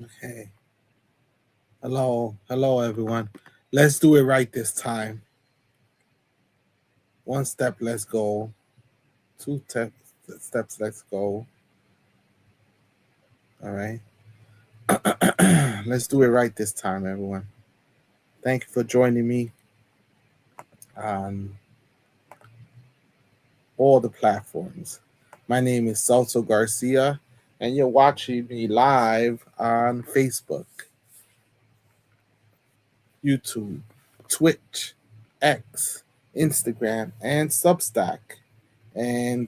Okay. Hello, everyone. Let's do it right this time. One step, let's go. Steps, let's go. All right. Let's do it right this time, everyone. Thank you for joining me on all the platforms. My name is Celso Garcia, and you're watching me live on Facebook, YouTube, Twitch, X, Instagram, and Substack. And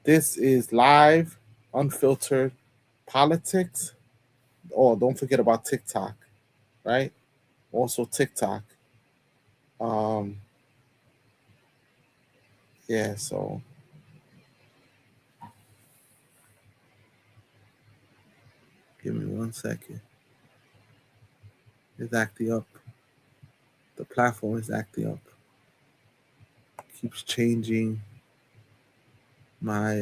this is live, unfiltered politics. Oh, don't forget about TikTok, right? Also TikTok. Um, yeah. So give me 1 second. It's acting up. The platform is acting up. Keeps changing my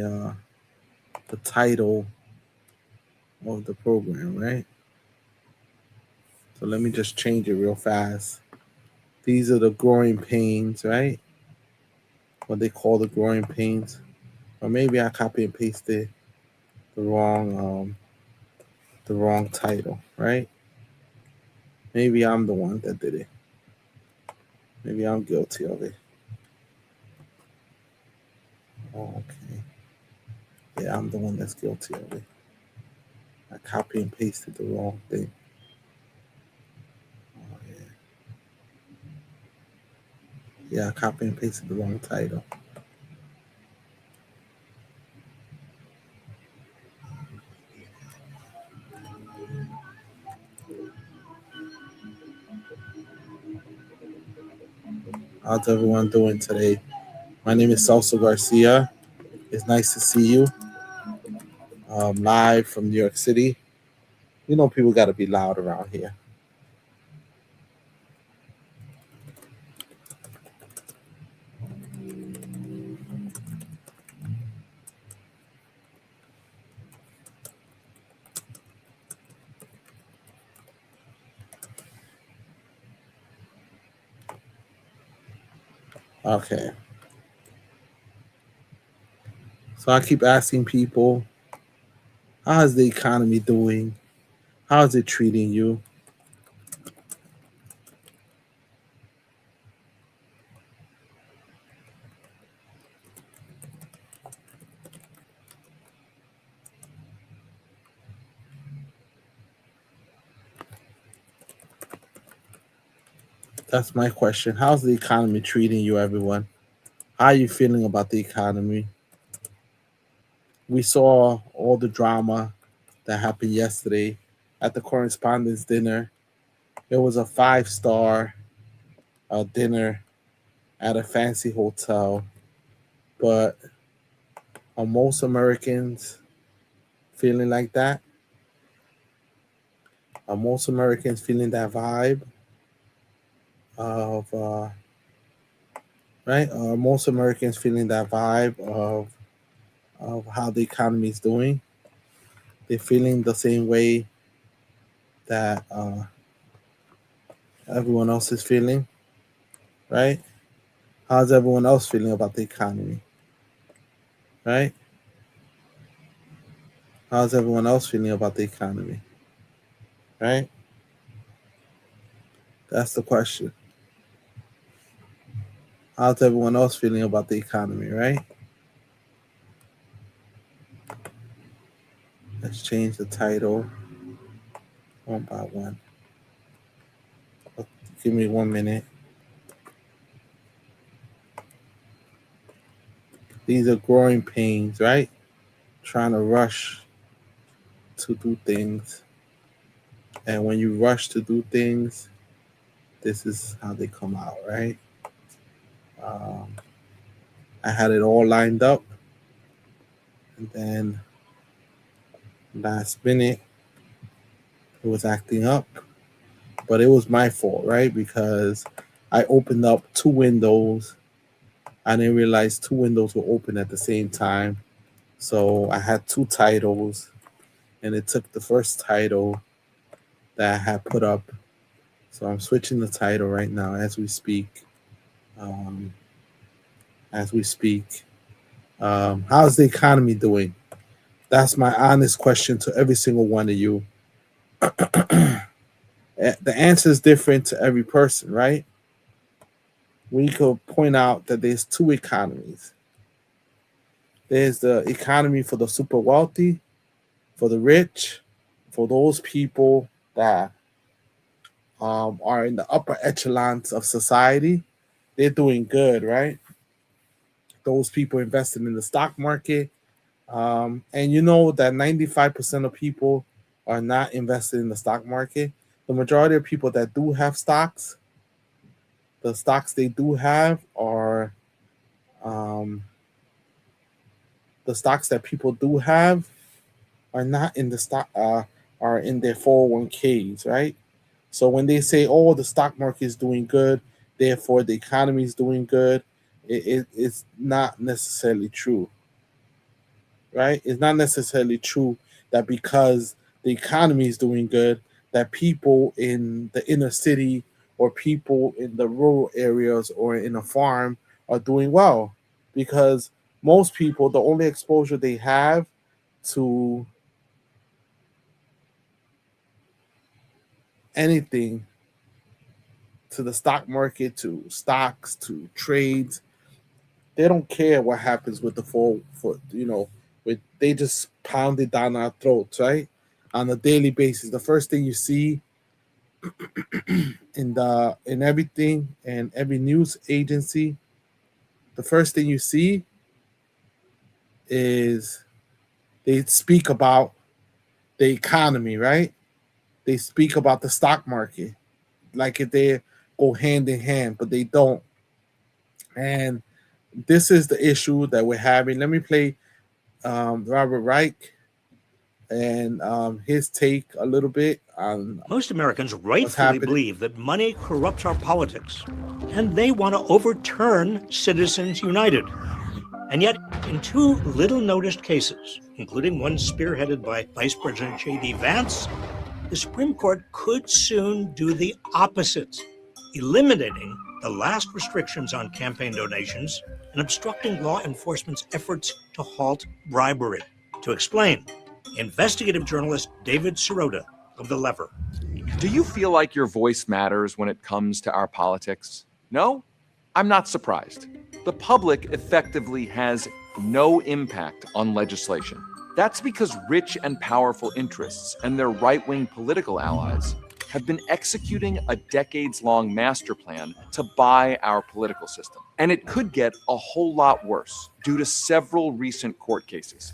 the title of the program, right? So let me just change it real fast. These are the growing pains, right? What they call the growing pains. Or maybe I copy and pasted the wrong title, right? Maybe I'm the one that did it. Maybe I'm guilty of it. Oh, okay. Yeah, I'm the one that's guilty of it. I copy and pasted the wrong thing. Oh, yeah. Yeah, I copy and pasted the wrong title. How's everyone doing today? My name is Celso Garcia. It's nice to see you live from New York City. You know, people got to be loud around here. Okay. So I keep asking people, how's the economy doing? How's it treating you? That's my question. How's the economy treating you, everyone? How are you feeling about the economy? We saw all the drama that happened yesterday at the correspondence dinner. It was a five-star dinner at a fancy hotel, but are most Americans feeling like that? Are most Americans feeling that vibe of right? Are most Americans feeling that vibe of how the economy is doing? They're feeling the same way that everyone else is feeling, right? How's everyone else feeling about the economy, right? How's everyone else feeling about the economy, right? That's the question. How's everyone else feeling about the economy, right? Let's change the title one by one. Give me 1 minute. These are growing pains, right? Trying to rush to do things. And when you rush to do things, this is how they come out, right? Um, I had it all lined up, and then last minute it was acting up. But it was my fault, right? Because I opened up two windows. I didn't realize two windows were open at the same time. So I had two titles, and it took the first title that I had put up. So I'm switching the title right now as we speak. Um, as we speak. How's the economy doing? That's my honest question to every single one of you. The answer is different to every person, right? We could point out that there's two economies. There's the economy for the super wealthy, for the rich, for those people that are in the upper echelons of society. They're doing good, right? Those people invested in the stock market. And you know that 95% of people are not invested in the stock market. The majority of people that do have stocks, the stocks they do have are um, the stocks that people do have are not in the stock are in their 401ks, right? So when they say, "Oh, the stock market is doing good, therefore the economy is doing good," it's not necessarily true, right? It's not necessarily true that because the economy is doing good, that people in the inner city or people in the rural areas or in a farm are doing well. Because most people, the only exposure they have to anything, to the stock market, to stocks, to trades, they don't care what happens with the full for with they just pound it down our throats, right? On a daily basis. The first thing you see in everything and every news agency, the first thing you see is they speak about the economy, right? They speak about the stock market like if they go hand in hand, but they don't. And this is the issue that we're having. Let me play Robert Reich and his take a little bit on Most Americans what's rightfully happening. believe that money corrupts our politics, and they want to overturn Citizens United. And yet, in two little noticed cases, including one spearheaded by Vice President J.D. Vance, the Supreme Court could soon do the opposite, eliminating the last restrictions on campaign donations and obstructing law enforcement's efforts to halt bribery. To explain, investigative journalist David Sirota of The Lever. Do you feel like your voice matters when it comes to our politics? No? I'm not surprised. The public effectively has no impact on legislation. That's because rich and powerful interests and their right-wing political allies have been executing a decades-long master plan to buy our political system. And it could get a whole lot worse due to several recent court cases.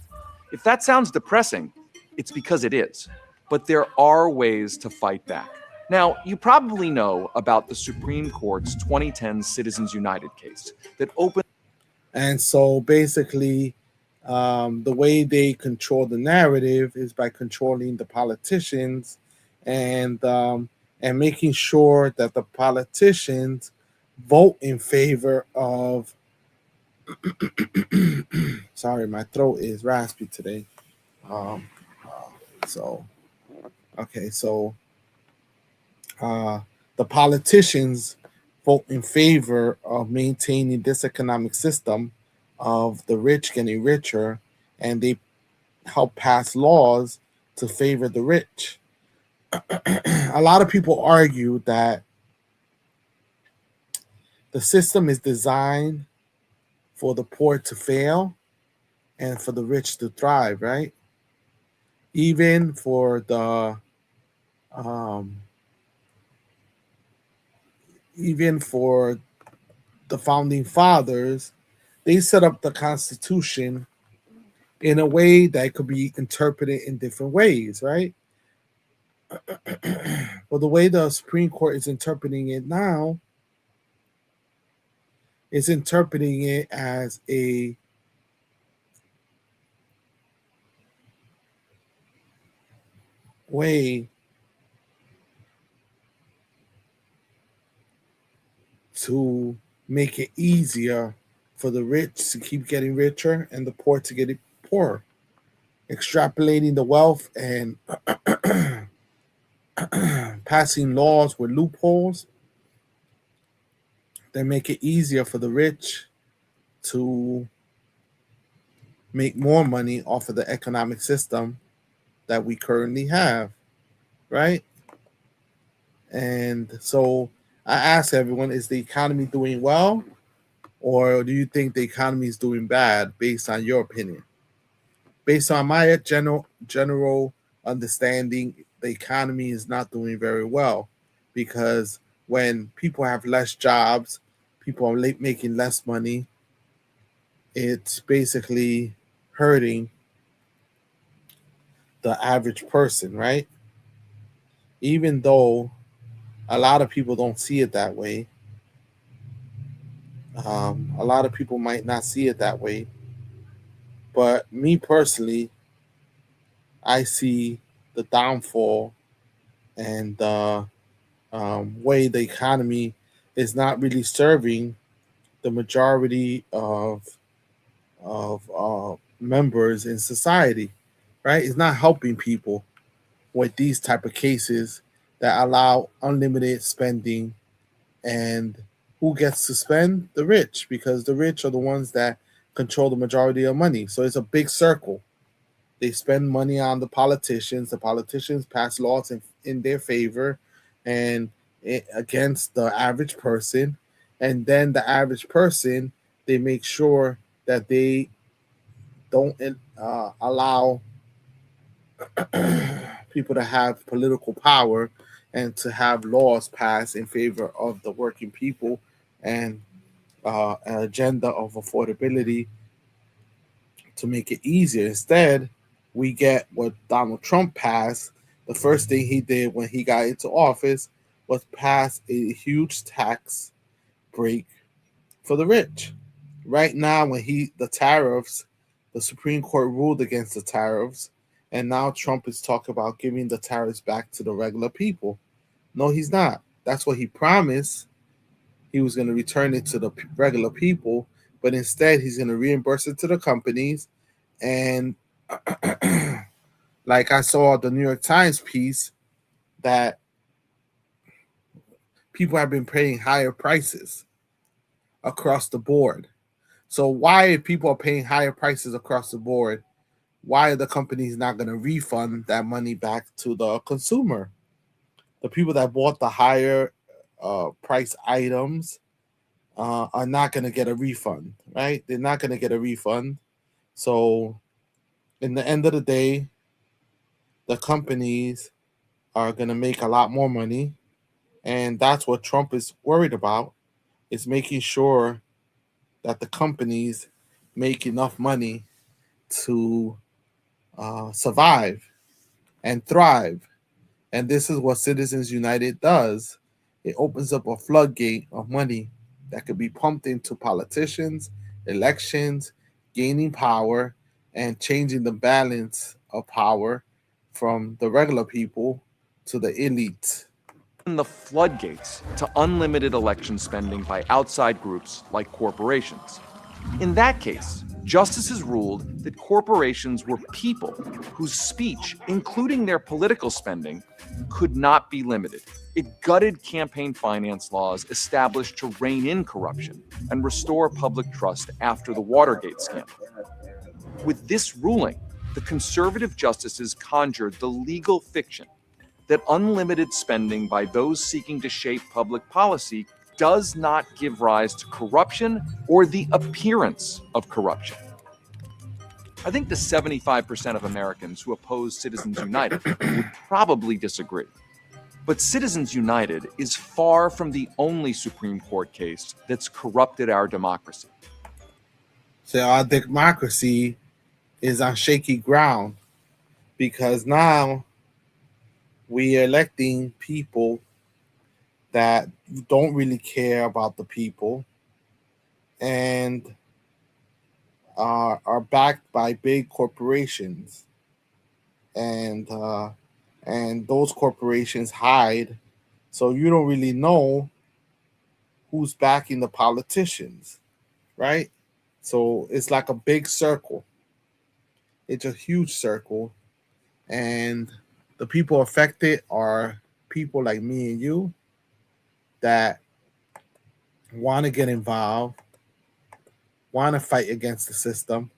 If that sounds depressing, it's because it is. But there are ways to fight back. Now, you probably know about the Supreme Court's 2010 Citizens United case that opened. And so basically, the way they control the narrative is by controlling the politicians and making sure that the politicians vote in favor of. Sorry, my throat is raspy today. Um, so, okay, so the politicians vote in favor of maintaining this economic system of the rich getting richer, and they help pass laws to favor the rich. A lot of people argue that the system is designed for the poor to fail and for the rich to thrive, right? Even for the um, even for the founding fathers, they set up the Constitution in a way that could be interpreted in different ways, right? Well, the way the Supreme Court is interpreting it now is interpreting it as a way to make it easier for the rich to keep getting richer and the poor to get poorer. extrapolating the wealth and passing laws with loopholes that make it easier for the rich to make more money off of the economic system that we currently have, right? And so I ask everyone, is the economy doing well? Or do you think the economy is doing bad based on your opinion? Based on my general understanding, the economy is not doing very well because when people have less jobs, people are making less money. It's basically hurting the average person, right? Even though a lot of people don't see it that way. A lot of people might not see it that way, but me personally, I see the downfall and the way the economy is not really serving the majority of members in society, right? It's not helping people with these type of cases that allow unlimited spending. And who gets to spend? The rich, because the rich are the ones that control the majority of money. So it's a big circle. They spend money on the politicians. The politicians pass laws in their favor and against the average person. And then the average person, they make sure that they don't allow people to have political power and to have laws passed in favor of the working people and an agenda of affordability to make it easier. Instead, we get what Donald Trump passed. The first thing he did when he got into office was pass a huge tax break for the rich. Right now, when the tariffs, the Supreme Court ruled against the tariffs, and now Trump is talking about giving the tariffs back to the regular people. No, he's not. That's what he promised. He was going to return it to the regular people, but instead he's going to reimburse it to the companies. And like I saw the New York Times piece that people have been paying higher prices across the board. So why, if people are paying higher prices across the board, why are the companies not going to refund that money back to the consumer? The people that bought the higher price items are not going to get a refund, right? They're not going to get a refund. So in the end of the day, the companies are going to make a lot more money. And that's what Trump is worried about, is making sure that the companies make enough money to survive and thrive. And this is what Citizens United does. It opens up a floodgate of money that could be pumped into politicians, elections, gaining power, and changing the balance of power from the regular people to the elite. The floodgates to unlimited election spending by outside groups like corporations. In that case, justices ruled that corporations were people whose speech, including their political spending, could not be limited. It gutted campaign finance laws established to rein in corruption and restore public trust after the Watergate scandal. With this ruling, the conservative justices conjured the legal fiction that unlimited spending by those seeking to shape public policy does not give rise to corruption or the appearance of corruption. I think the 75% of Americans who oppose Citizens United would probably disagree. But Citizens United is far from the only Supreme Court case that's corrupted our democracy. So our democracy is on shaky ground because now we are electing people that don't really care about the people and are backed by big corporations, and those corporations hide, so you don't really know who's backing the politicians, right? So it's like a big circle. It's a huge circle, and the people affected are people like me and you that want to get involved, want to fight against the system,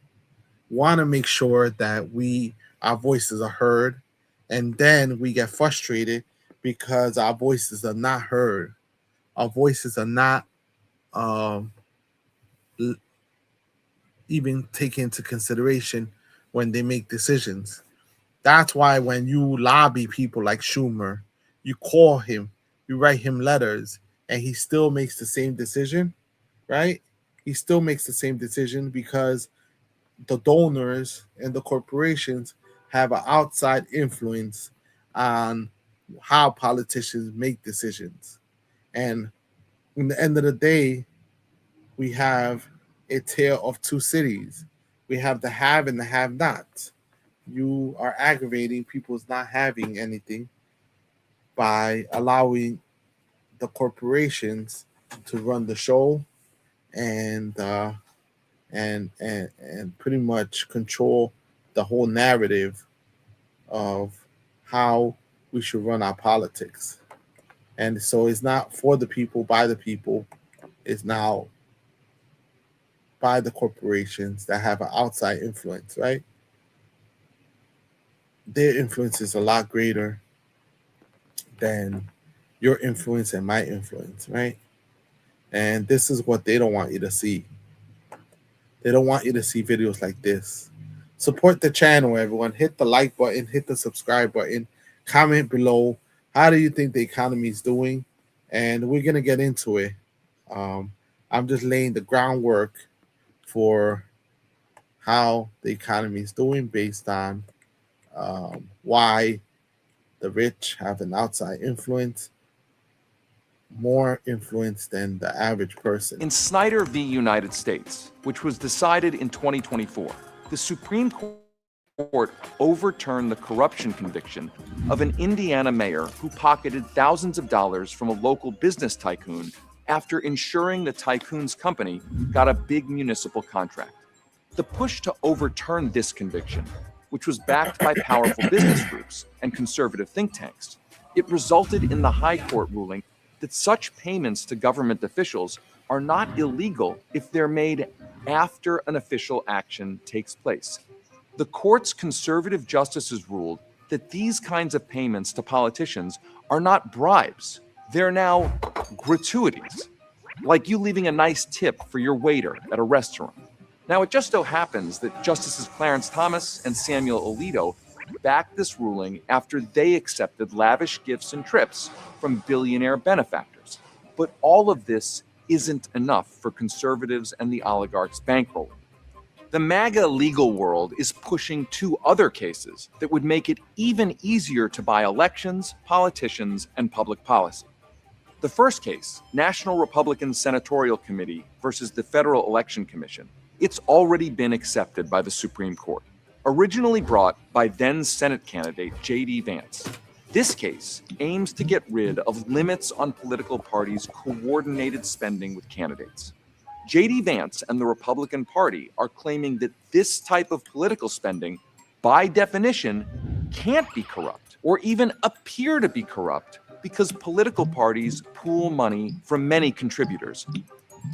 want to make sure that our voices are heard, and then we get frustrated because our voices are not heard. Our voices are not um, even taken into consideration when they make decisions. That's why when you lobby people like Schumer, you call him, you write him letters, and he still makes the same decision, right? He still makes the same decision because the donors and the corporations have an outside influence on how politicians make decisions. And in the end of the day, we have a tale of two cities. We have the have and the have not. You are aggravating people's not having anything by allowing the corporations to run the show and and pretty much control the whole narrative of how we should run our politics. And so it's not for the people, by the people. It's now by the corporations that have an outside influence, right? Their influence is a lot greater than your influence and my influence, right? And this is what they don't want you to see. They don't want you to see videos like this. Support the channel, everyone. Hit the like button, hit the subscribe button, comment below. How do you think the economy is doing? And we're going to get into it. I'm just laying the groundwork for how the economy is doing based on why the rich have an outside influence, more influence than the average person. In Snyder v. United States, which was decided in 2024, the Supreme Court overturned the corruption conviction of an Indiana mayor who pocketed thousands of dollars from a local business tycoon after ensuring the tycoon's company got a big municipal contract. The push to overturn this conviction, which was backed by powerful business groups and conservative think tanks, it resulted in the High Court ruling that such payments to government officials are not illegal if they're made after an official action takes place. The court's conservative justices ruled that these kinds of payments to politicians are not bribes. They're now gratuities, like you leaving a nice tip for your waiter at a restaurant. Now, it just so happens that Justices Clarence Thomas and Samuel Alito backed this ruling after they accepted lavish gifts and trips from billionaire benefactors. But all of this isn't enough for conservatives and the oligarchs' bankrolling. The MAGA legal world is pushing two other cases that would make it even easier to buy elections, politicians, and public policy. The first case, National Republican Senatorial Committee versus the Federal Election Commission, it's already been accepted by the Supreme Court. Originally brought by then Senate candidate J.D. Vance, this case aims to get rid of limits on political parties' coordinated spending with candidates. J.D. Vance and the Republican Party are claiming that this type of political spending, by definition, can't be corrupt or even appear to be corrupt because political parties pool money from many contributors.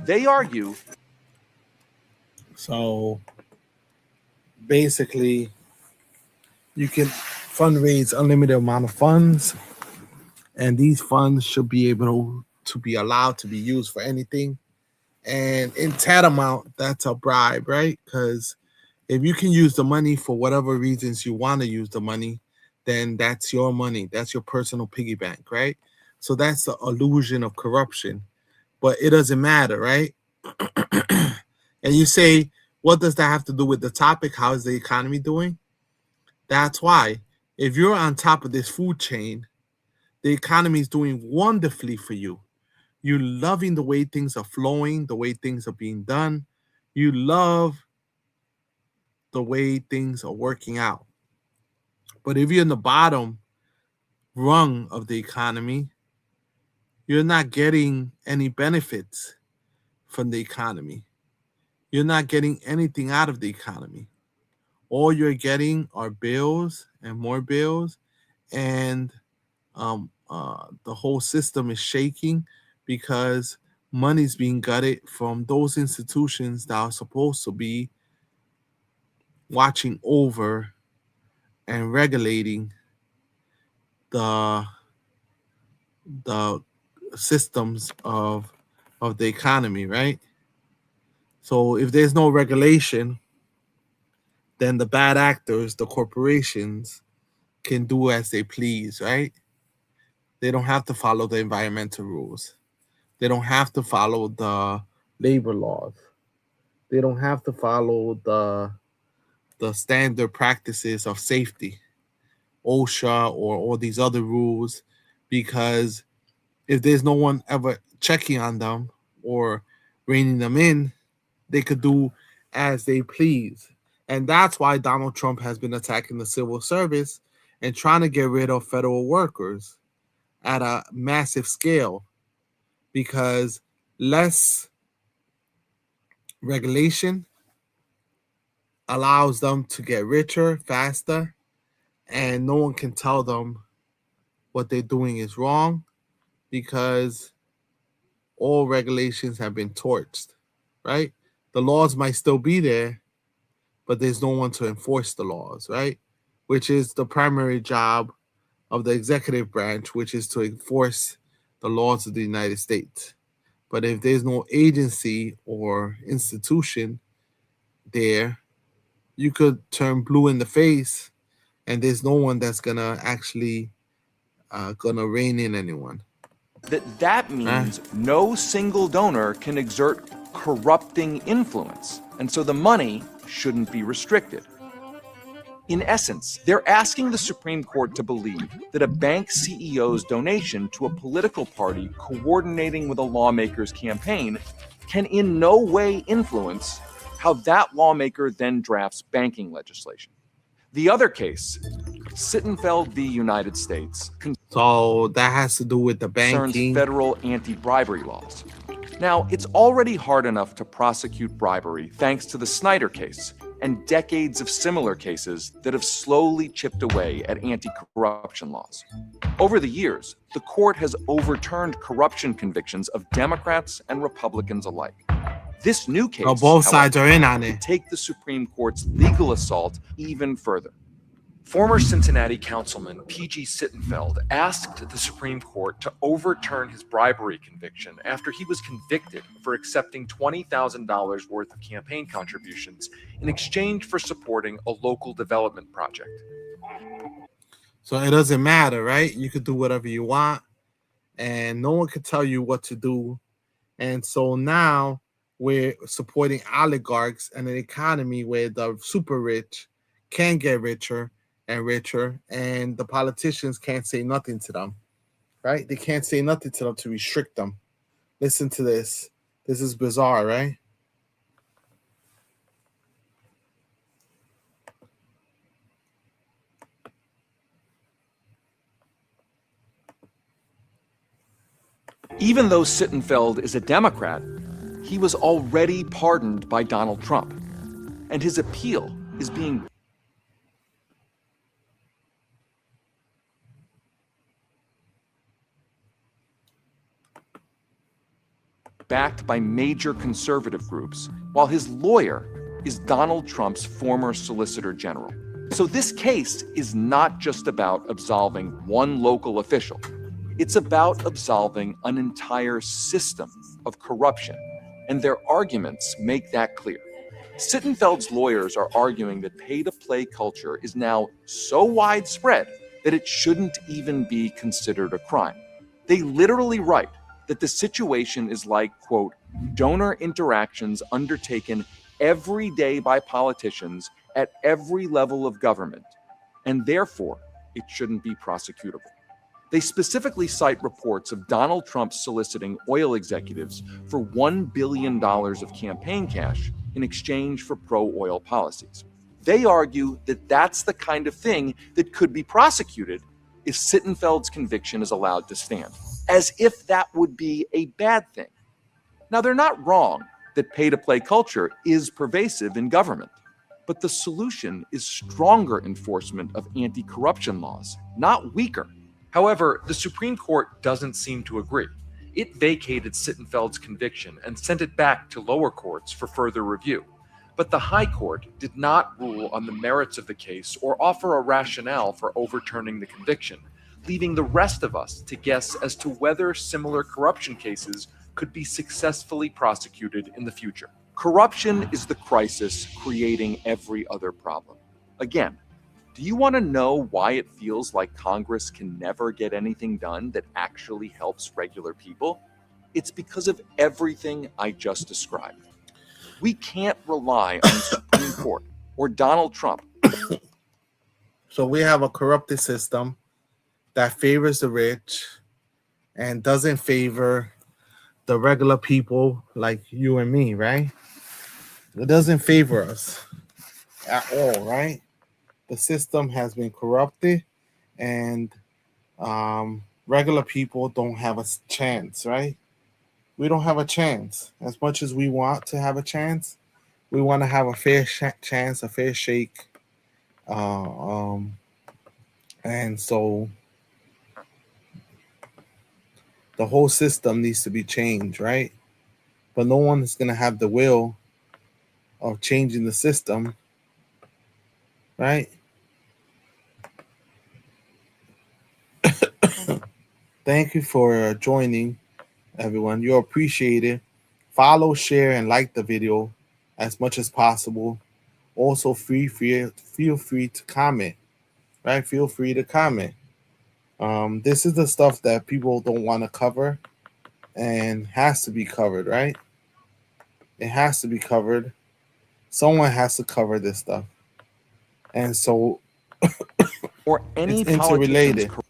They argue. So basically, you can fundraise unlimited amount of funds, and these funds should be able to be allowed to be used for anything. And in tantamount, that's a bribe, right? Because if you can use the money for whatever reasons you want to use the money, then that's your money. That's your personal piggy bank, right? So that's the illusion of corruption. But it doesn't matter, right? And you say, what does that have to do with the topic? How is the economy doing? That's why. If you're on top of this food chain, the economy is doing wonderfully for you. You're loving the way things are flowing, the way things are being done. You love the way things are working out. But if you're in the bottom rung of the economy, you're not getting any benefits from the economy. You're not getting anything out of the economy. All you're getting are bills and more bills, and the whole system is shaking because money's being gutted from those institutions that are supposed to be watching over and regulating the the systems of the economy, right? So if there's no regulation, then the bad actors, the corporations, can do as they please, right? They don't have to follow the environmental rules. They don't have to follow the labor laws. They don't have to follow the standard practices of safety, OSHA or all these other rules, because if there's no one ever checking on them or reining them in, they could do as they please. And that's why Donald Trump has been attacking the civil service and trying to get rid of federal workers at a massive scale, because less regulation allows them to get richer faster, and no one can tell them what they're doing is wrong because all regulations have been torched, right? The laws might still be there, but there's no one to enforce the laws, right? Which is the primary job of the executive branch, which is to enforce the laws of the United States. But if there's no agency or institution there, you could turn blue in the face, and there's no one that's gonna actually gonna rein in anyone. That means no single donor can exert corrupting influence, and so the money shouldn't be restricted. In essence, they're asking the Supreme Court to believe that a bank CEO's donation to a political party coordinating with a lawmaker's campaign can in no way influence how that lawmaker then drafts banking legislation. The other case, Sittenfeld v. United States, So that has to do with the concerns banking. federal anti-bribery laws. Now, it's already hard enough to prosecute bribery thanks to the Snyder case and decades of similar cases that have slowly chipped away at anti-corruption laws. Over the years, the court has overturned corruption convictions of Democrats and Republicans alike. This new case, Both sides however, are in on could it. take the Supreme Court's legal assault even further. Former Cincinnati Councilman P.G. Sittenfeld asked the Supreme Court to overturn his bribery conviction after he was convicted for accepting $20,000 worth of campaign contributions in exchange for supporting a local development project. So it doesn't matter, right? You could do whatever you want, and no one could tell you what to do. And so now we're supporting oligarchs and an economy where the super rich can get richer and richer, and the politicians can't say nothing to them, right? They can't say nothing to them to restrict them. Listen to this. This is bizarre, right? Even though Sittenfeld is a Democrat, he was already pardoned by Donald Trump, and his appeal is being backed by major conservative groups, while his lawyer is Donald Trump's former Solicitor General. So this case is not just about absolving one local official. It's about absolving an entire system of corruption, and their arguments make that clear. Sittenfeld's lawyers are arguing that pay-to-play culture is now so widespread that it shouldn't even be considered a crime. They literally write that the situation is like, quote, donor interactions undertaken every day by politicians at every level of government, and therefore it shouldn't be prosecutable. They specifically cite reports of Donald Trump soliciting oil executives for $1 billion of campaign cash in exchange for pro-oil policies. They argue that that's the kind of thing that could be prosecuted if Sittenfeld's conviction is allowed to stand, as if that would be a bad thing. Now, they're not wrong that pay-to-play culture is pervasive in government, But the solution is stronger enforcement of anti-corruption laws, not weaker. However, the Supreme Court doesn't seem to agree. It vacated Sittenfeld's conviction and sent it back to lower courts for further review. But the High Court did not rule on the merits of the case or offer a rationale for overturning the conviction, leaving the rest of us to guess as to whether similar corruption cases could be successfully prosecuted in the future. Corruption is the crisis creating every other problem. Again, do you want to know why it feels like Congress can never get anything done that actually helps regular people? It's because of everything I just described. We can't rely on the Supreme Court or Donald Trump. So we have a corrupted system that favors the rich and doesn't favor the regular people like you and me, right? It doesn't favor us at all, right? The system has been corrupted, and regular people don't have a chance, right? We don't have a chance. As much as we want to have a chance, we want to have a fair chance, a fair shake. And so the whole system needs to be changed, right? But no one is going to have the will of changing the system, right? Thank you for joining, everyone. You're appreciated. Follow, share, and like the video as much as possible. Also, feel free to comment, right? Feel free to comment. This is the stuff that people don't want to cover and has to be covered, right? It has to be covered. Someone has to cover this stuff. And so Or any it's interrelated. politicians.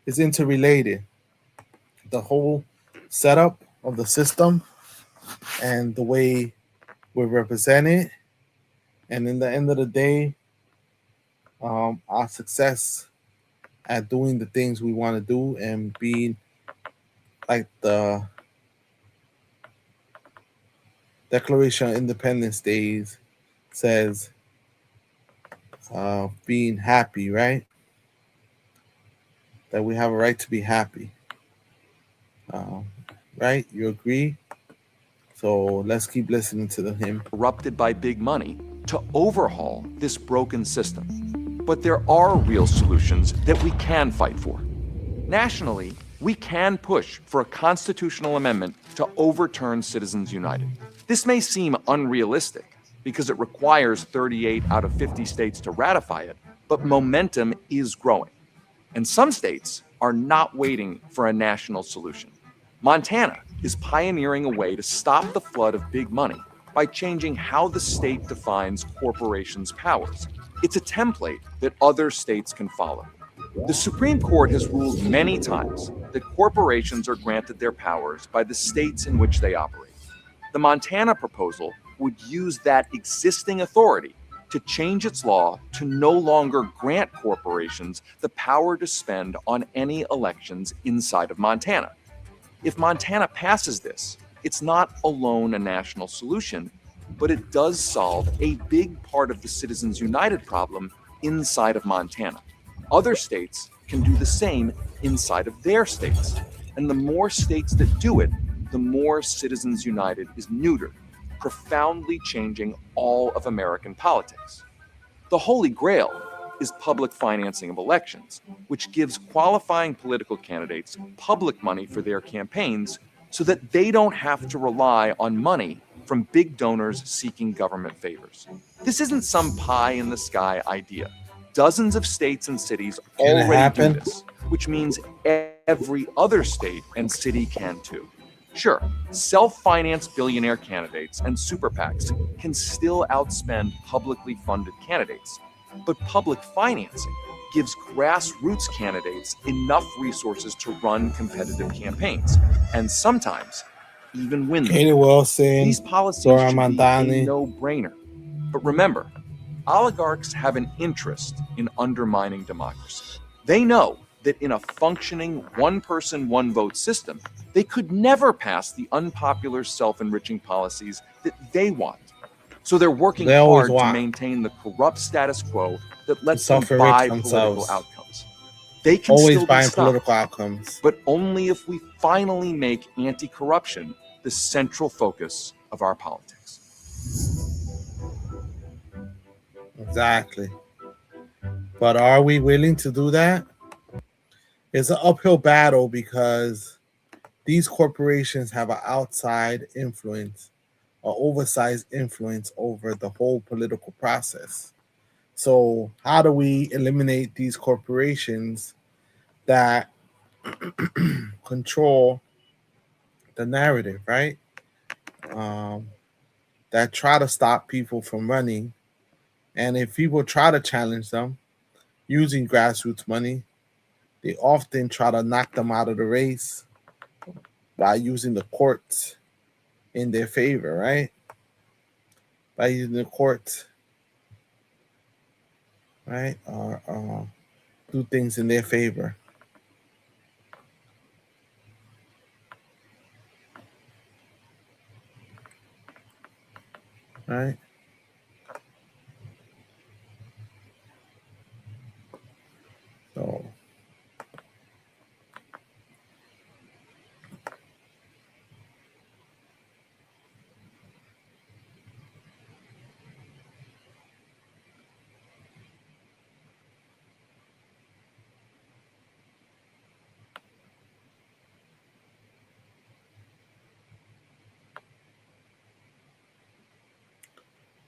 It's interrelated. The whole setup of the system and the way we represent it. And in the end of the day, our success at doing the things we want to do and being like the Declaration of Independence Day says, being happy, right? That we have a right to be happy. Right? You agree? So let's keep listening to him. Corrupted by big money to overhaul this broken system. But there are real solutions that we can fight for. Nationally, we can push for a constitutional amendment to overturn Citizens United. This may seem unrealistic because it requires 38 out of 50 states to ratify it, but momentum is growing. And some states are not waiting for a national solution. Montana is pioneering a way to stop the flood of big money by changing how the state defines corporations' powers. It's a template that other states can follow. The Supreme Court has ruled many times that corporations are granted their powers by the states in which they operate. The Montana proposal would use that existing authority to change its law to no longer grant corporations the power to spend on any elections inside of Montana. If Montana passes this, it's not alone a national solution, but it does solve a big part of the Citizens United problem inside of Montana. Other states can do the same inside of their states. And the more states that do it, the more Citizens United is neutered, profoundly changing all of American politics. The Holy Grail is public financing of elections, which gives qualifying political candidates public money for their campaigns so that they don't have to rely on money from big donors seeking government favors. This isn't some pie-in-the-sky idea. Dozens of states and cities already do this, which means every other state and city can too. Sure, self-financed billionaire candidates and super PACs can still outspend publicly funded candidates, but public financing gives grassroots candidates enough resources to run competitive campaigns, and sometimes even win them. Katie Wilson, These policies Zohran should be Mamdani. a no-brainer. But remember, oligarchs have an interest in undermining democracy. They know that in a functioning one-person, one-vote system, they could never pass the unpopular self-enriching policies that they want. So they're working They always hard to want maintain the corrupt status quo that lets to them suffer buy rich political themselves. outcomes. They can Always still be buying stopped, political outcomes. but only if we finally make anti-corruption the central focus of our politics. Exactly. But are we willing to do that? It's an uphill battle because these corporations have an outside influence, or oversized influence over the whole political process. So, how do we eliminate these corporations that control the narrative, right? Um, that try to stop people from running. And if people try to challenge them using grassroots money, they often try to knock them out of the race by using the courts in their favor, right? By using the courts, right? Or do things in their favor, right? So,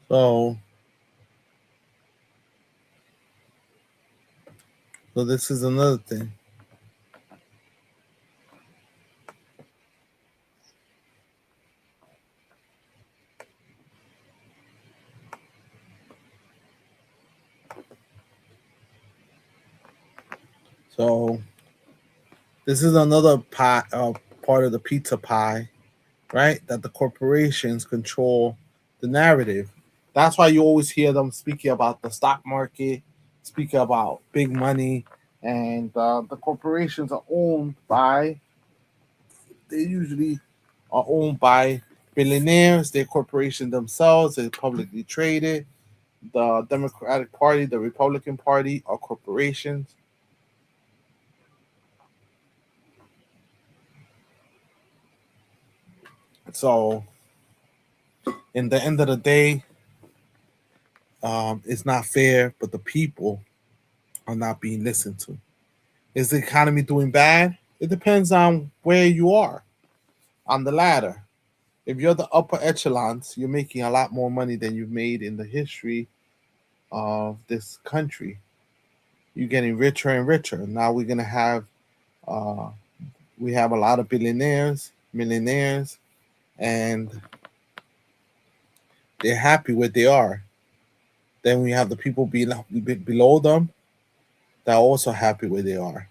so, so this is another thing. So this is another pie, part of the pizza pie, right? That the corporations control the narrative. That's why you always hear them speaking about the stock market, speaking about big money, and the corporations are owned by. They usually are owned by billionaires. Their corporation themselves is publicly traded. The Democratic Party, the Republican Party are corporations. So, in the end of the day, it's not fair, but the people are not being listened to. Is the economy doing bad? It depends on where you are on the ladder. If you're the upper echelons, you're making a lot more money than you've made in the history of this country. You're getting richer and richer. Now we're gonna have uh, we have a lot of billionaires, millionaires, and they're happy where they are. Then we have the people below them that are also happy where they are.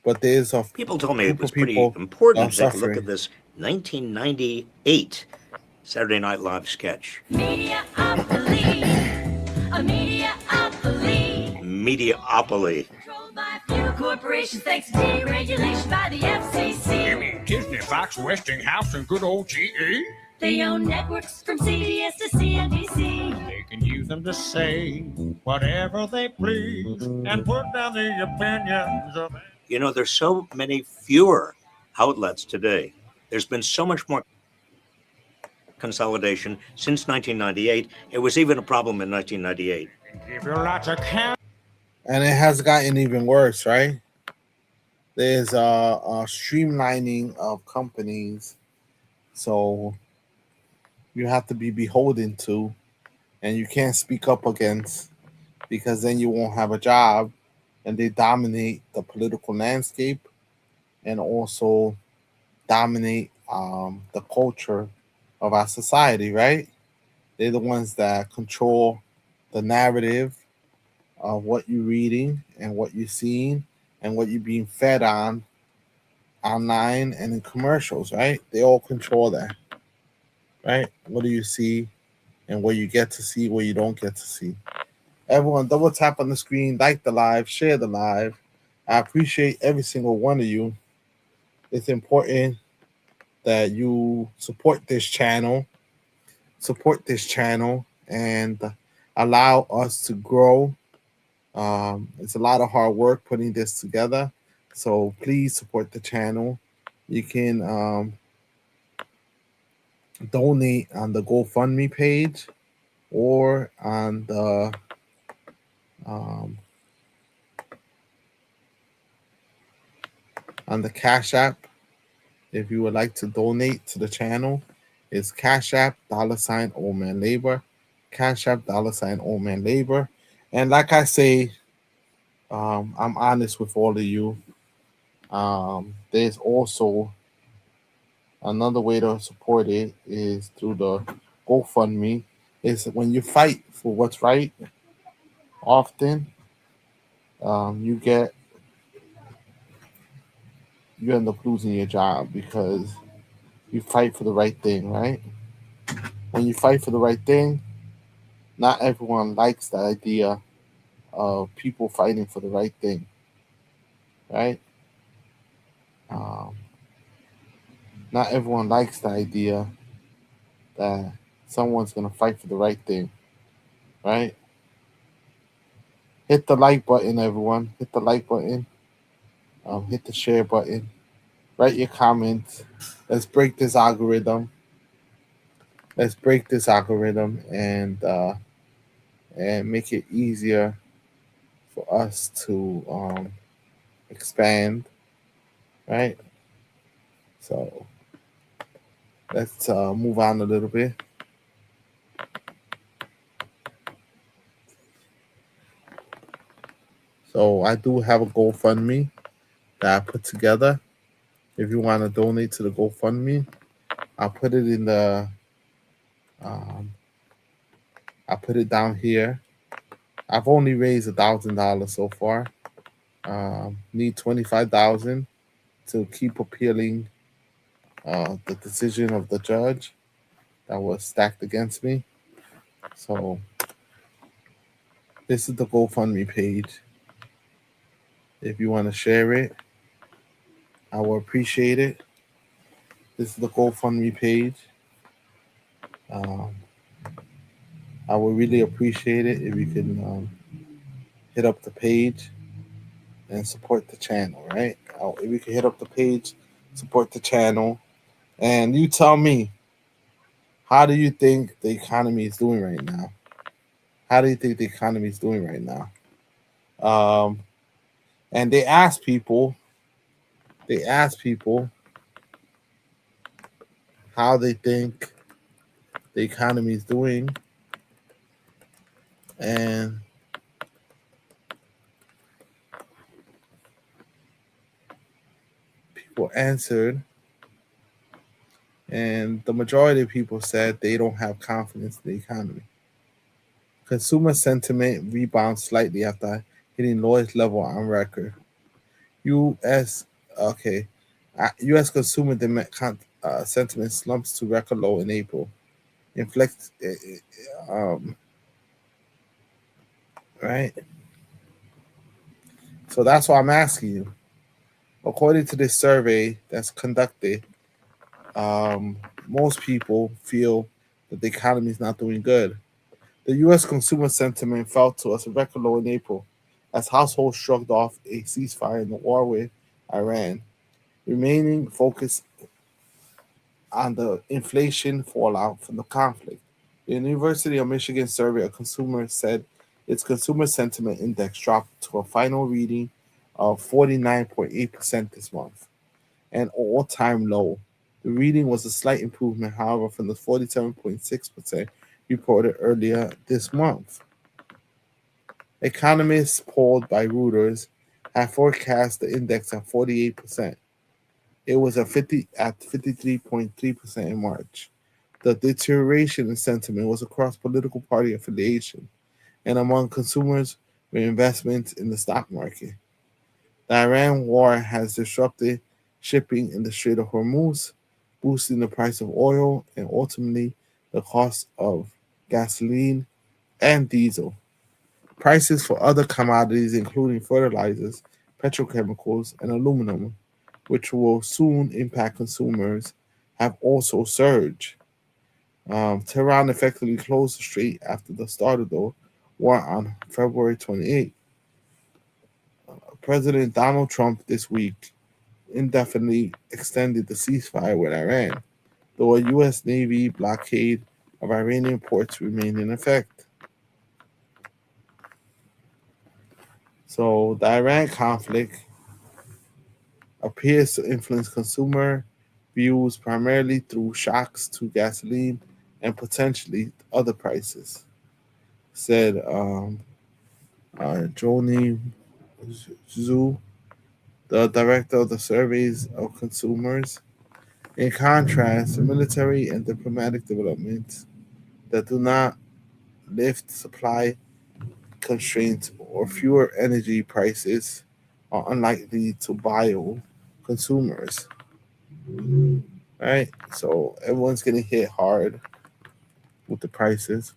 But there's a People told me it group was of pretty people that are important to take a look suffering. at this 1998 Saturday Night Live sketch. Mediaopoly, a mediaopoly, Mediaopoly. controlled by a few corporations thanks to deregulation by the FCC. You mean Disney, Fox, Westinghouse, and good old GE? They own networks from CBS to CNBC. They can use them to say whatever they please and put down the opinions of. You know, there's so many fewer outlets today. There's been so much more consolidation since 1998. It was even a problem in 1998. Give you lots of cash. And it has gotten even worse, right? There's a streamlining of companies, so you have to be beholden to, and you can't speak up against, because then you won't have a job, and they dominate the political landscape, and also dominate the culture of our society, right? They're the ones that control the narrative of what you're reading and what you're seeing and what you're being fed on online and in commercials, right? They all control that, right? What do you see and what you get to see, what you don't get to see. Everyone, double tap on the screen, like the live, share the live. I appreciate every single one of you. It's important that you support this channel support this channel and allow us to grow. It's a lot of hard work putting this together. So please support the channel. You can donate on the GoFundMe page or um, on the Cash App. If you would like to donate to the channel, it's Cash App $ Old Man Labor, Cash App $ Old Man Labor. And like I say, I'm honest with all of you. There's also another way to support it is through the GoFundMe. Is when you fight for what's right, often you end up losing your job because you fight for the right thing, right? When you fight for the right thing, not everyone likes the idea of people fighting for the right thing, right? Um, Not everyone likes the idea that someone's going to fight for the right thing, right? Hit the like button, everyone. Hit the like button. Hit the share button. Write your comments. Let's break this algorithm. Let's break this algorithm and make it easier for us to expand, right? So let's move on a little bit. So I do have a GoFundMe that I put together. If you want to donate to the GoFundMe, I'll put it in the I'll put it down here. I've only raised $1,000 so far. Need 25,000 to keep appealing the decision of the judge that was stacked against me. So this is the GoFundMe page. If you want to share it, I will appreciate it. This is the GoFundMe page. I would really appreciate it if you can hit up the page and support the channel, right? If you can hit up the page, support the channel, and you tell me, how do you think the economy is doing right now? How do you think the economy is doing right now? And they ask people how they think the economy is doing, and people answered, and the majority of people said they don't have confidence in the economy. Consumer sentiment rebounds slightly after hitting lowest level on record. U.S. consumer demand sentiment slumps to record low in April. Right. So that's why I'm asking you. According to this survey that's conducted, most people feel that the economy is not doing good. The U.S. consumer sentiment fell to a record low in April as households shrugged off a ceasefire in the war with Iran, remaining focused on the inflation fallout from the conflict. The University of Michigan survey of consumers said its consumer sentiment index dropped to a final reading of 49.8% this month, an all-time low. The reading was a slight improvement, however, from the 47.6% reported earlier this month. Economists polled by Reuters have forecast the index at 48%. It was at 53.3% in March. The deterioration in sentiment was across political party affiliation and among consumers with investments in the stock market. The Iran war has disrupted shipping in the Strait of Hormuz, boosting the price of oil and ultimately the cost of gasoline and diesel. Prices for other commodities, including fertilizers, petrochemicals, and aluminum, which will soon impact consumers, have also surged. Tehran effectively closed the strait after the start of the war on February 28. President Donald Trump this week indefinitely extended the ceasefire with Iran, though a U.S. Navy blockade of Iranian ports remained in effect. So the Iran conflict appears to influence consumer views primarily through shocks to gasoline and potentially other prices, said Joni Zhu, the director of the surveys of consumers. In contrast, the military and diplomatic developments that do not lift supply constraints or fewer energy prices are unlikely to bio consumers. Right? So everyone's getting hit hard with the prices.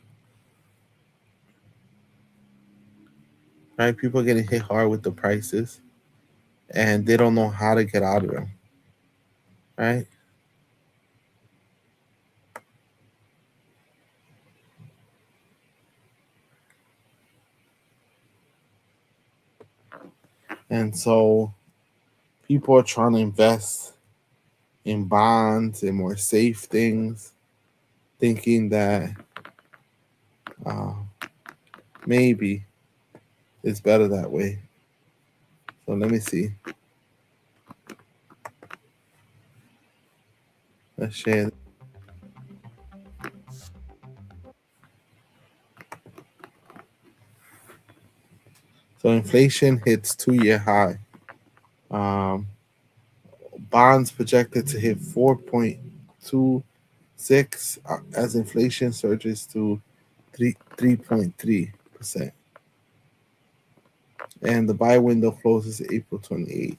Right? People are getting hit hard with the prices and they don't know how to get out of them. Right? And so people are trying to invest in bonds and more safe things, thinking that maybe it's better that way. So let me see. Let's share. So inflation hits 2-year high. Bonds projected to hit 4.26 as inflation surges to 3.3%. And the buy window closes April 28th.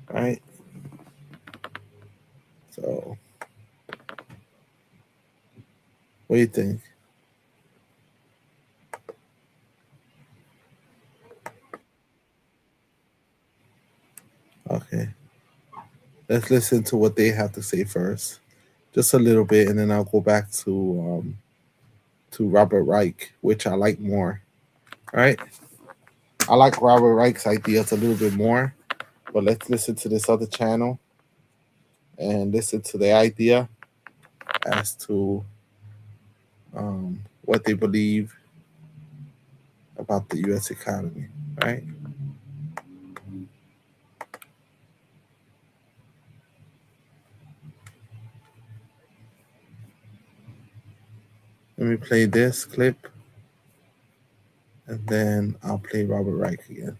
Right? So, what do you think? Okay. Let's listen to what they have to say first. Just a little bit, and then I'll go back to Robert Reich, which I like more. All right? I like Robert Reich's ideas a little bit more, but let's listen to this other channel and listen to the idea as to what they believe about the U.S. economy, right? Let me play this clip, and then I'll play Robert Reich again.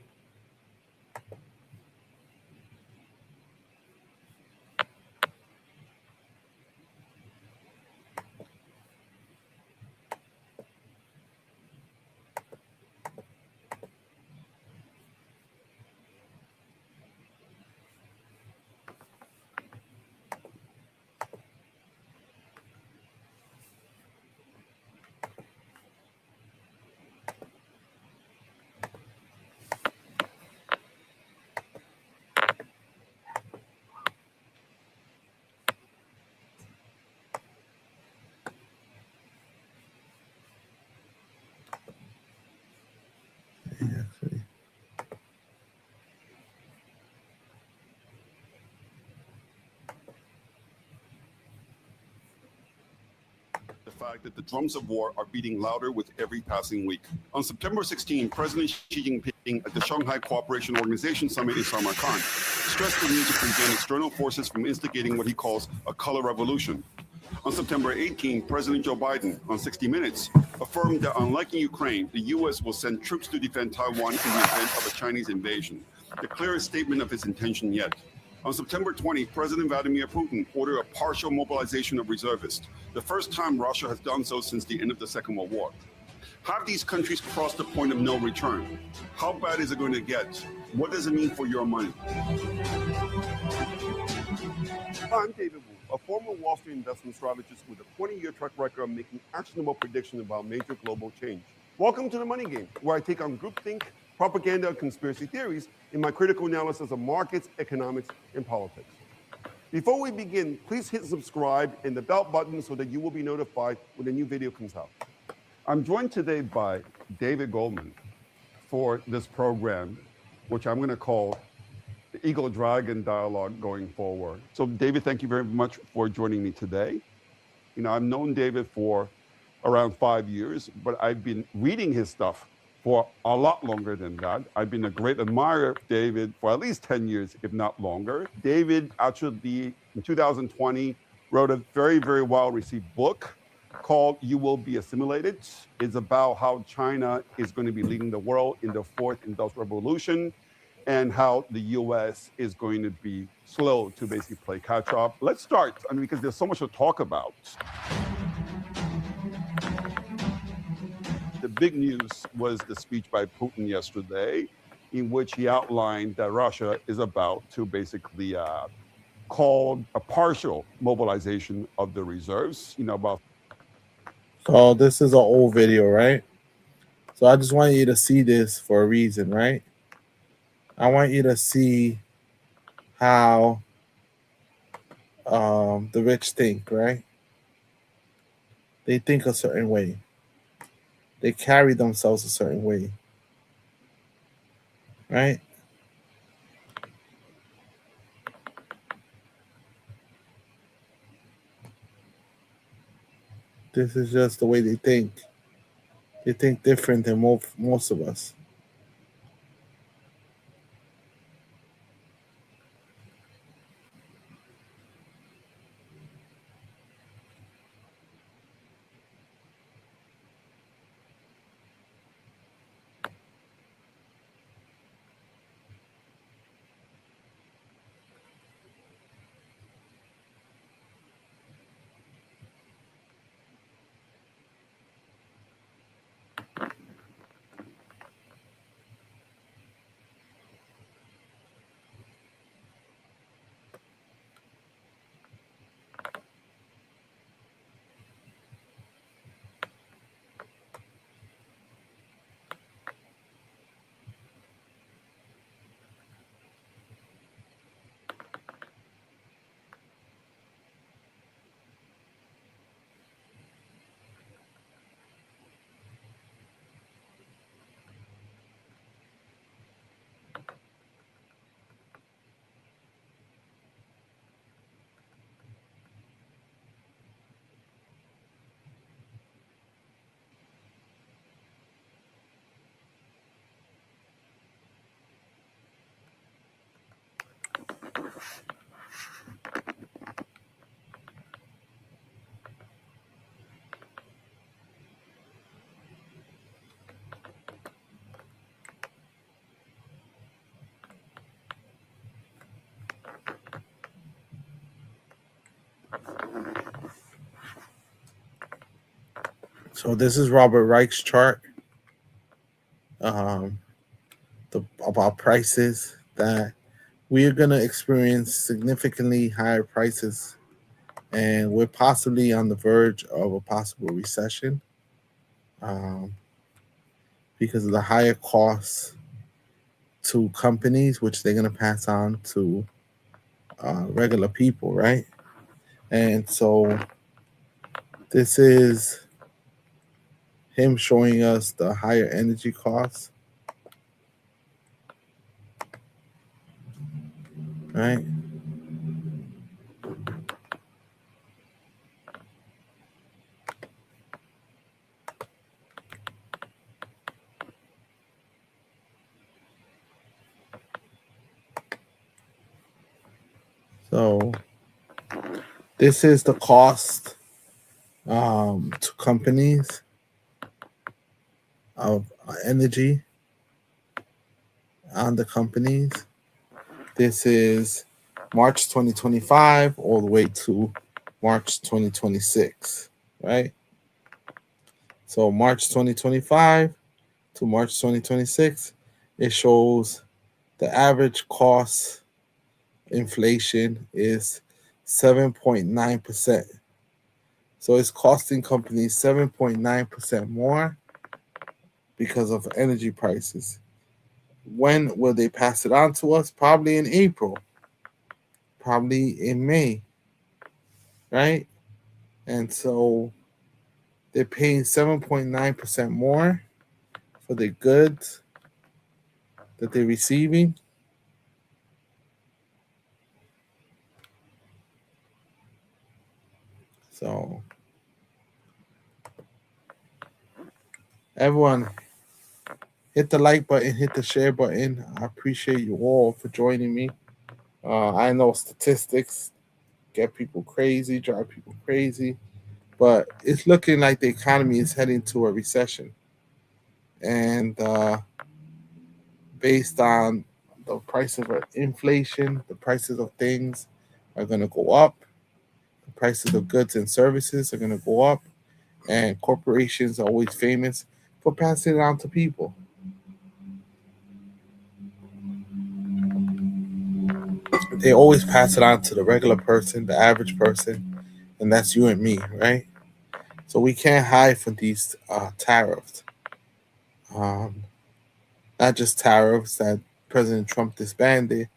Actually. The fact that the drums of war are beating louder with every passing week. On September 16, President Xi Jinping at the Shanghai Cooperation Organization Summit in Samarkand stressed the need to prevent external forces from instigating what he calls a color revolution. On September 18, President Joe Biden, on 60 Minutes, affirmed that unlike in Ukraine, the U.S. will send troops to defend Taiwan in the event of a Chinese invasion, the clearest statement of his intention yet. On September 20, President Vladimir Putin ordered a partial mobilization of reservists, the first time Russia has done so since the end of the Second World War. Have these countries crossed the point of no return? How bad is it going to get? What does it mean for your money? I'm David Wu, a former Wall Street investment strategist with a 20-year track record of making actionable predictions about major global change. Welcome to The Money Game, where I take on groupthink, propaganda, and conspiracy theories in my critical analysis of markets, economics, and politics. Before we begin, please hit subscribe and the bell button so that you will be notified when a new video comes out. I'm joined today by David Goldman for this program, which I'm going to call the Eagle Dragon Dialogue going forward. So David, thank you very much for joining me today. You know, I've known David for around 5 years, but I've been reading his stuff for a lot longer than that. I've been a great admirer of David for at least 10 years, if not longer. David actually, in 2020, wrote a very, very well-received book called You Will Be Assimilated. It's about how China is going to be leading the world in the fourth industrial revolution and how the US is going to be slow to basically play catch up. Let's start, because there's so much to talk about. The big news was the speech by Putin yesterday, in which he outlined that Russia is about to basically call a partial mobilization of the reserves. So this is an old video, right? So I just want you to see this for a reason, right? I want you to see how the rich think, right? They think a certain way. They carry themselves a certain way, right? This is just the way they think. They think different than most of us. So this is Robert Reich's chart about prices, that we are going to experience significantly higher prices, and we're possibly on the verge of a possible recession because of the higher costs to companies, which they're going to pass on to regular people, right? And so this is him showing us the higher energy costs, right? So this is the cost to companies of energy on the companies. This is March 2025 all the way to March 2026, right? So March 2025 to March 2026, it shows the average cost inflation is 7.9%. So it's costing companies 7.9% more because of energy prices. When will they pass it on to us? Probably in April. probably in May, right? And so they're paying 7.9% more for the goods that they're receiving. So everyone, hit the like button, hit the share button. I appreciate you all for joining me. I know statistics get people crazy, drive people crazy, but it's looking like the economy is heading to a recession. And based on the prices of inflation, the prices of things are going to go up. The prices of goods and services are going to go up. And corporations are always famous for passing it on to people. They always pass it on to the regular person, the average person, and that's you and me, right? So we can't hide from these tariffs. Not just tariffs that President Trump disbanded.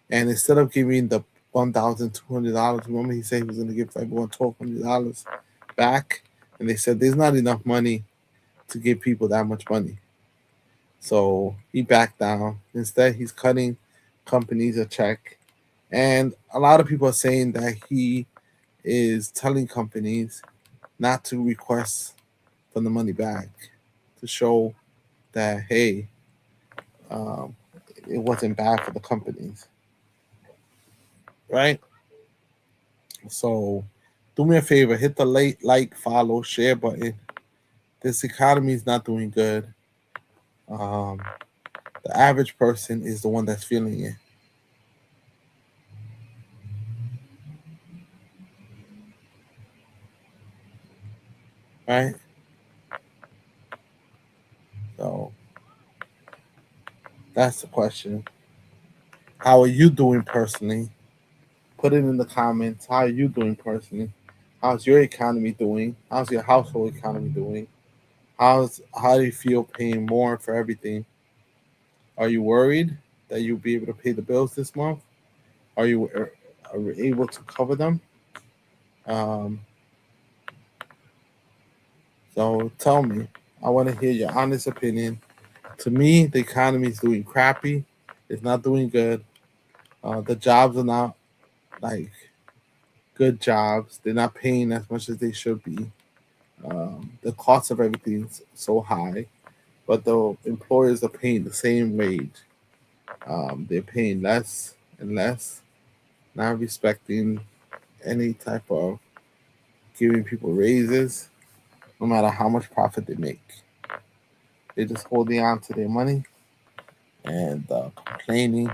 And instead of giving the $1,200, remember he said he was going to give everyone $1,200 back? And they said there's not enough money to give people that much money. So he backed down. Instead, he's cutting companies a check. And a lot of people are saying that he is telling companies not to request for the money back to show that, hey, it wasn't bad for the companies, right? So do me a favor, hit the like, follow, share button. This economy is not doing good. The average person is the one that's feeling it. Right? So that's the question. How are you doing personally? Put it in the comments. How are you doing personally? How's your economy doing? How's your household economy doing? How do you feel paying more for everything? Are you worried that you'll be able to pay the bills this month? Are you able to cover them? So tell me. I want to hear your honest opinion. To me, the economy is doing crappy. It's not doing good. The jobs are not like good jobs. They're not paying as much as they should be. The cost of everything is so high, but the employers are paying the same wage. They're paying less and less, not respecting any type of giving people raises, no matter how much profit they make. They're just holding on to their money and complaining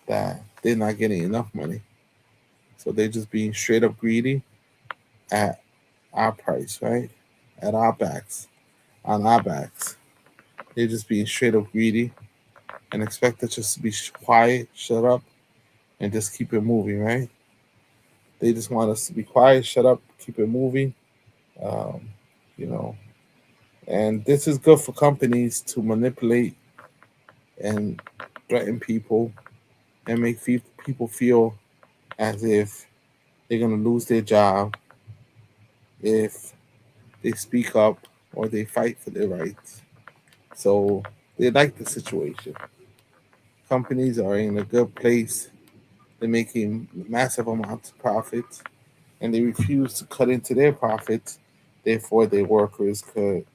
that they're not getting enough money. So they're just being straight up greedy at our price, right? At our backs, on our backs. They're just being straight up greedy and expect us just to be quiet, shut up, and just keep it moving, right? They just want us to be quiet, shut up, keep it moving. Um, you know, and this is good for companies to manipulate and threaten people and make people feel as if they're going to lose their job if they speak up or they fight for their rights. So they like the situation. Companies are in a good place. They're making massive amounts of profits and they refuse to cut into their profits. Therefore, their workers could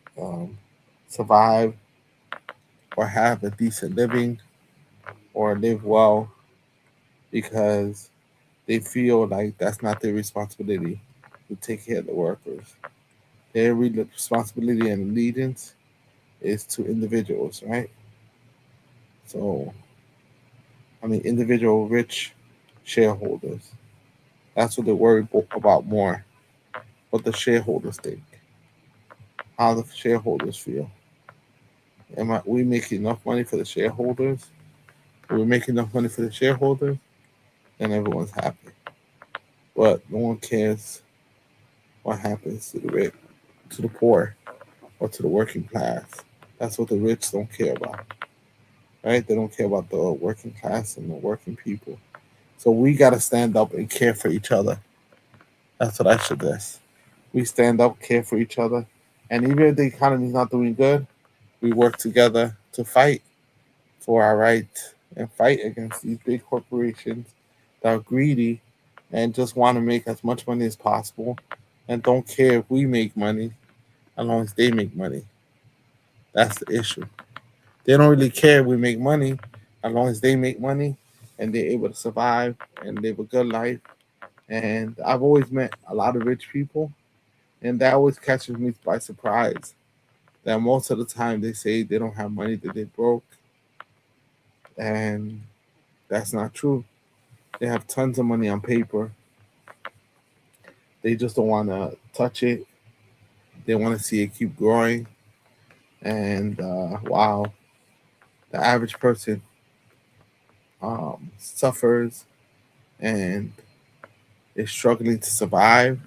survive or have a decent living or live well because they feel like that's not their responsibility to take care of the workers. Their responsibility and allegiance is to individuals, right? So, individual rich shareholders. That's what they worry about more. What the shareholders think, how the shareholders feel. We making enough money for the shareholders? If we're making enough money for the shareholders, then everyone's happy. But no one cares what happens to the rich, to the poor, or to the working class. That's what the rich don't care about, right? They don't care about the working class and the working people. So we got to stand up and care for each other. That's what I suggest. We stand up, care for each other. And even if the economy is not doing good, we work together to fight for our rights and fight against these big corporations that are greedy and just want to make as much money as possible and don't care if we make money as long as they make money. That's the issue. They don't really care if we make money as long as they make money and they're able to survive and live a good life. And I've always met a lot of rich people, and that always catches me by surprise. That most of the time they say they don't have money, that they're broke, and that's not true. They have tons of money on paper. They just don't want to touch it. They want to see it keep growing. And wow, the average person suffers and is struggling to survive.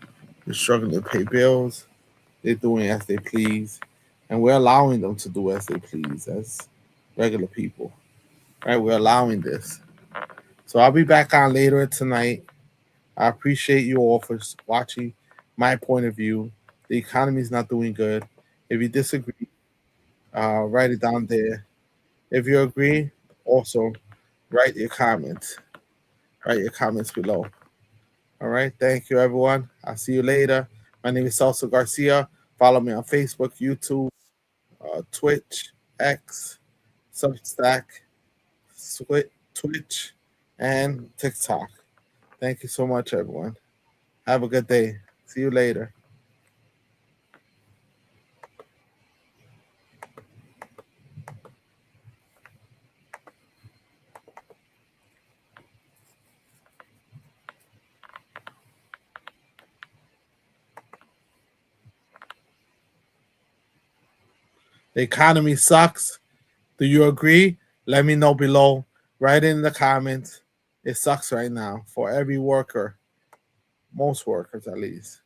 They're struggling to pay bills. They're doing as they please. And we're allowing them to do as they please as regular people. Right? We're allowing this. So I'll be back on later tonight. I appreciate you all for watching my point of view. The economy is not doing good. If you disagree, write it down there. If you agree, also write your comments. Write your comments below. All right. Thank you, everyone. I'll see you later. My name is Celso Garcia. Follow me on Facebook, YouTube, Twitch, X, Substack, Twitch, and TikTok. Thank you so much, everyone. Have a good day. See you later. The economy sucks. Do you agree? Let me know below. Write in the comments. It sucks right now for every worker, most workers at least.